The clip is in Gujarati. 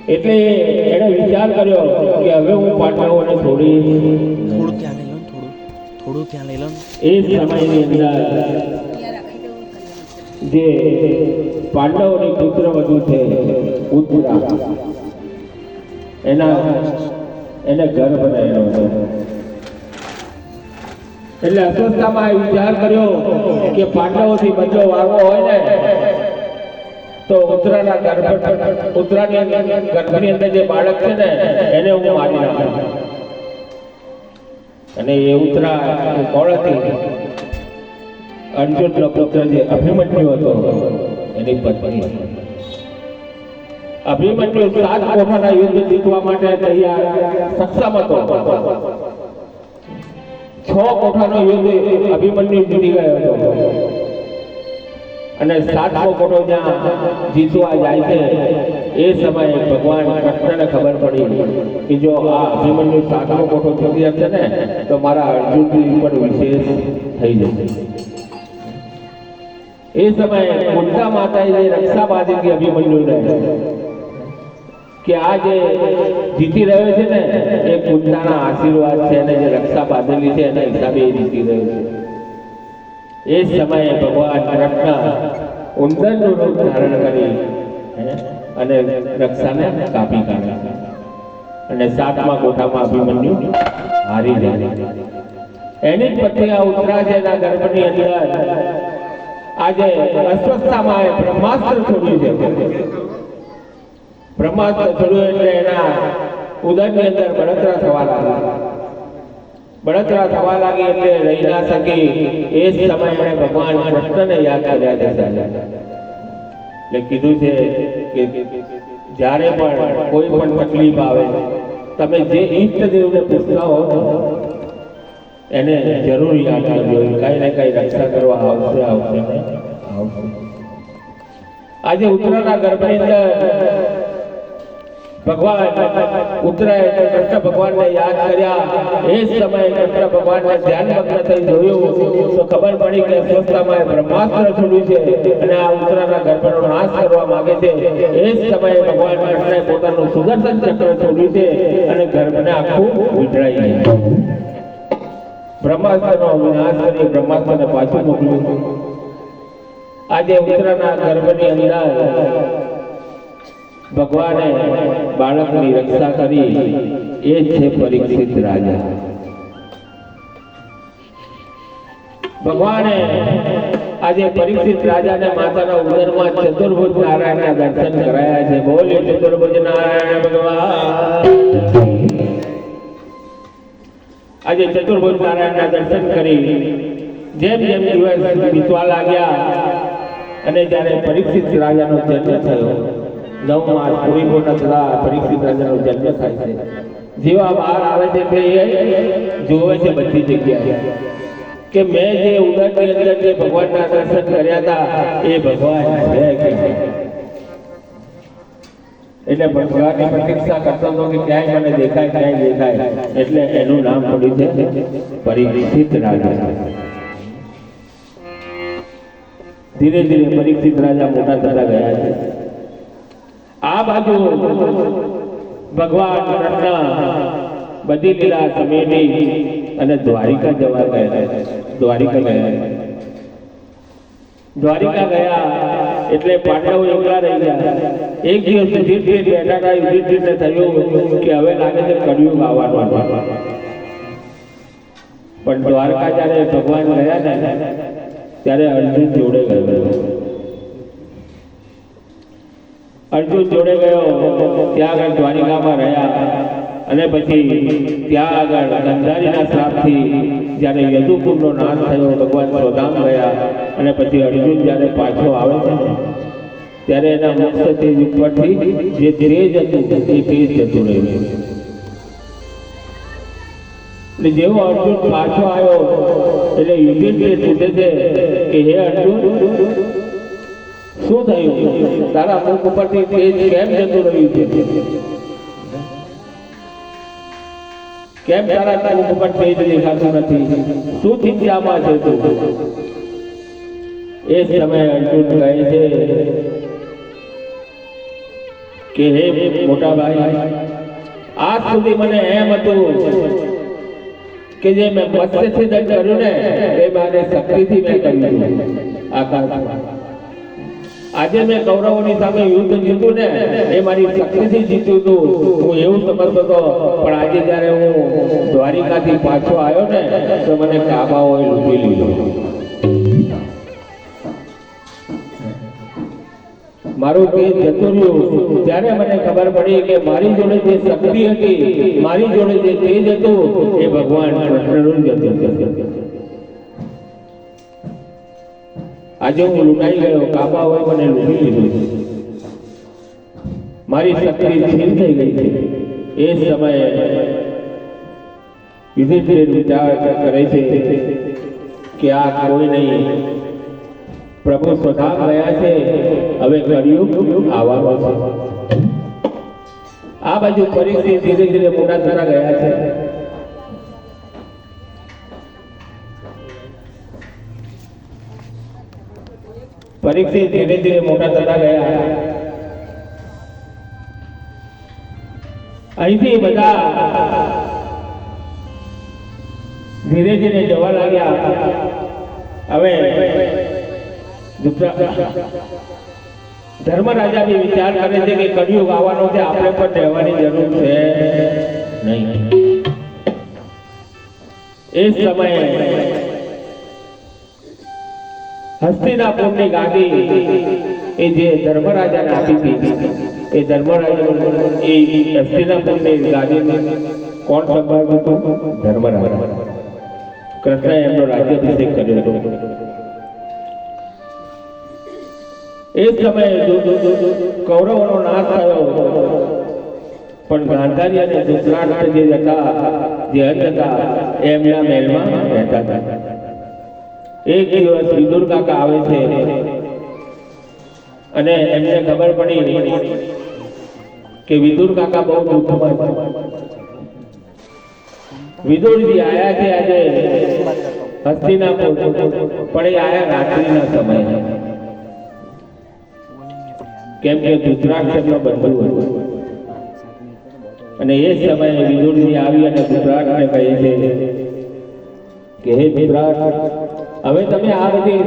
એટલે એણે વિચાર કર્યો કે હવે હું પાંડવોને છોડી થોડું ત્યાં લઈ લો ને, થોડું ત્યાં લઈ લો ને. એ સમયની અંદર જે પાંડવોની પુત્ર વધુ છે ઉત્તરા, એને ગર્ભ રહેલો હતો. એટલે અસ્વસ્થામાં એ વિચાર કર્યો કે પાંડવોથી બદલો વાળવો હોય ને તો ઉત્તરાની ગર્ભની અંદર જે બાળક છે ને એને હું મારી નાખું. અને એ ઉત્તરા કોણ હતી? અર્જુનનો પુત્ર જે અભિમન્યુ હતો એની પત્ની. અભિમન્યુ 7 કોઠાના યુદ્ધ જીતવા માટે તૈયાર સક્ષમ હતો. 6 કોઠાનો યુદ્ધ અભિમન્યુ જીતી ગયો હતો અને 7મો કોઠો જ્યાં જીતવા જાય છે એ સમયે ભગવાન કૃષ્ણને ખબર પડી કે જો આ અભિમન્યુ 7મો કોઠો જીતી જશે ને તો મારા અર્જુનની ઉપર વિશેષ થઈ જશે. એ સમયે કુંતા માતાએ રક્ષા બાંધી હતી અભિમન્યુને કે આ જે જીતી રહ્યો છે ને એ કુંતાના આશીર્વાદ છે અને જે રક્ષા બાંધેલી છે એના હિસાબે એ જીતી રહ્યો છે. એ સમયે ભગવાન કૃષ્ણ ઉંદરનું રૂપ ધારણ કરી અને રક્ષાને કાપી કાઢી અને 7મા કોઠામાં અભિમન્યુ હારી જાય. એની જ પત્ની આ ઉત્તરા છે એના ગર્ભની અંદર આજે અસ્વસ્થતામાં બ્રહ્માસ્ત્ર છોડ્યું છે. બ્રહ્માસ્ત્ર છોડ્યું એટલે એના ઉદરની અંદર બળતરા થવા લાગી. બળતરા થવા લાગી એટલે રહી ના શકી. એ જ સમયે એણે ભગવાન કૃષ્ણને યાદ કર્યા છે. એટલે કીધું છે કે જ્યારે પણ કોઈ પણ તકલીફ આવે તમે જે ઈષ્ટદેવને પૂછતા હો એને જરૂર યાદ કરજો. કઈ ને કઈ રક્ષા કરવા આવશે. આજે ઉત્તરાના ગર્ભની અંદર ભગવાન ઉત્તરાએ કૃષ્ણ ભગવાનને યાદ કર્યા. એ જ સમયે કૃષ્ણ ભગવાનને ધ્યાનમગ્ન થઈ જોયું તો ખબર પડી કે અસ્વસ્થતામાં બ્રહ્માસ્ત્ર છોડ્યું છે અને આ ઉત્તરાના ગર્ભનો નાશ કરવા માંગે છે. એ જ સમયે ભગવાન કૃષ્ણએ પોતાનું સુદર્શન ચક્ર છોડ્યું છે અને ગર્ભને આખું વીંટળાઈ ગયું. બ્રહ્માસ્ત્રનો વિનાશ કરી બ્રહ્માસ્ત્રને પાછું મોકલ્યું. આજે ઉત્તરાના ગર્ભની અંદર ભગવાને બાળકની રક્ષા કરી. એ છે પરીક્ષિત રાજા. ભગવાને આજે પરીક્ષિત રાજાને માતાના ઉદરમાં ચતુર્ભુજ નારાયણના દર્શન કરાયા છે. બોલ્યો ચતુર્ભુજ નારાયણ ભગવાન. આજે ચતુર્ભુજ નારાયણના દર્શન કરી જેમ જેમ દિવસ વીતવા લાગ્યા અને જ્યારે પરીક્ષિત રાજાનો જન્મ થયો 9 માસ પૂરી પૂર્ણ થતા પરીક્ષિત રાજાનો જન્મ થાય છે. જેવા બહાર આવે છે તે જોવે છે બધી જગ્યાએ કે મેં જે ઉદરની અંદર જે ભગવાનના દર્શન કર્યા હતા એ ભગવાન છે કે એટલે ભગવાનની પ્રતીક્ષા કરતો હતો કે ક્યાંય મને દેખાય ક્યાંય દેખાય. એટલે એનું નામ પડ્યું છે પરીક્ષિત રાજા. ધીરે ધીરે પરીક્ષિત રાજા મોટા થતા ગયા છે. આ બાજુ ભગવાન કૃષ્ણ બધી લીલા સમેટી અને દ્વારિકા જવા ગયા. દ્વારિકા ગયા એટલે પાંડવો એકલા રહી ગયા. એક દિવસ યુધિષ્ઠિર બેઠા હતા. યુધિષ્ઠિરને થયું કે હવે લાગે છે કળિયુગ આવવાનું. પણ દ્વારકા જ્યારે ભગવાન ગયા ને ત્યારે અર્જુન જોડે ગયો. ત્યાં આગળ દ્વારિકામાં રહ્યા અને પછી ત્યાં આગળ ગંધારીના શ્રાપથી જ્યારે યદુકુળનો નાશ થયો ભગવાન સ્વધામ ગયા અને પછી અર્જુન જ્યારે પાછો આવે છે ત્યારે એના મુક્ત તેજ ઉપરથી જે તેજ હતું એ તેજ જતું રહ્યું. એટલે જેવો અર્જુન પાછો આવ્યો એટલે યુધિષ્ઠિર પૂછે છે કે હે અર્જુન શું થયું? તારા મુખ ઉપરથી તેજ કેમ જતું રહ્યું છે? કેમ તારા મુખ ઉપર તેજ દેખાતું નથી? શું ચિંતામાં છે તું? એ સમયે અર્જુન કહે છે કે હે મોટા ભાઈ, આજ સુધી મને એમ હતું કે જે મેં મત્સ્યથી દંડ કર્યું ને એ મારે શક્તિથી મેં કર્યું આકાશમાં. આજે મેં કૌરવોની સામે યુદ્ધ જીત્યું ને એ મારી શક્તિથી જીત્યું હતું, હું એવું સમજતો હતો. પણ આજે જ્યારે હું દ્વારિકાથી પાછો આવ્યો ને તો મને કાબાઓએ લૂંટી લીધો. મારું તેજ જતું રહ્યું. ત્યારે મને ખબર પડી કે મારી જોડે જે શક્તિ હતી, મારી જોડે જે તેજ હતું એ ભગવાન કૃષ્ણનું જ હતું. આજે હું લૂંટાઈ ગયો, કાબાઓએ મને લૂંટી લીધું, મારી શક્તિ છીન થઈ ગઈ છે. એ સમયે યુધિષ્ઠિર વિચાર કરે છે કે આ કોઈ નહીં, પ્રભુ સ્વધામ ગયા છે, હવે કળિયુગ આવવાનો છે. આ બાજુ પરીક્ષિત ધીરે ધીરે મોટા થતા ગયા છે. પરીક્ષિત ધીરે ધીરે મોટા થતા ગયા. અહીંથી બધા ધીરે ધીરે જવા લાગ્યા. હવે ધર્મરાજા બી વિચાર કરે છે કે કળિયુગ આવવાનો છે, આપણે પણ રહેવાની જરૂર છે નહીં. એ સમયે હસ્તિનાપુરની ગાદી એ જે ધર્મરાજાને આપી હતી, એ ધર્મરાજા એ હસ્તિનાપુરની ગાદી કોણ સંભાળ્યું હતું? ધર્મરાજા. કૃષ્ણએ એમનો રાજ્યાભિષેક કર્યો હતો. એ સમયે કૌરવોનો નાશ થયો, પણ ગાંધારી અને ધૃતરાષ્ટ્ર જે હતા, જે હદ હતા, એમના મહેલમાં રહેતા હતા. એક દિવસ વિદુર કાકા આવે છે અને એમને ખબર પડી કે વિદુર કાકા બહુ દુઃખમાં છે. વિદુરજી આયા છે આજે હસ્તિનાપુર, પણ એ આયા રાત્રિના સમયે, કેમ કે ધૃતરાષ્ટ્રનો બંધુ હતો. અને એ સમયે વિદુરજી આવી અને ધૃતરાષ્ટ્રને કહે છે કે હે ધૃતરાષ્ટ્ર, હવે તમે આ બધી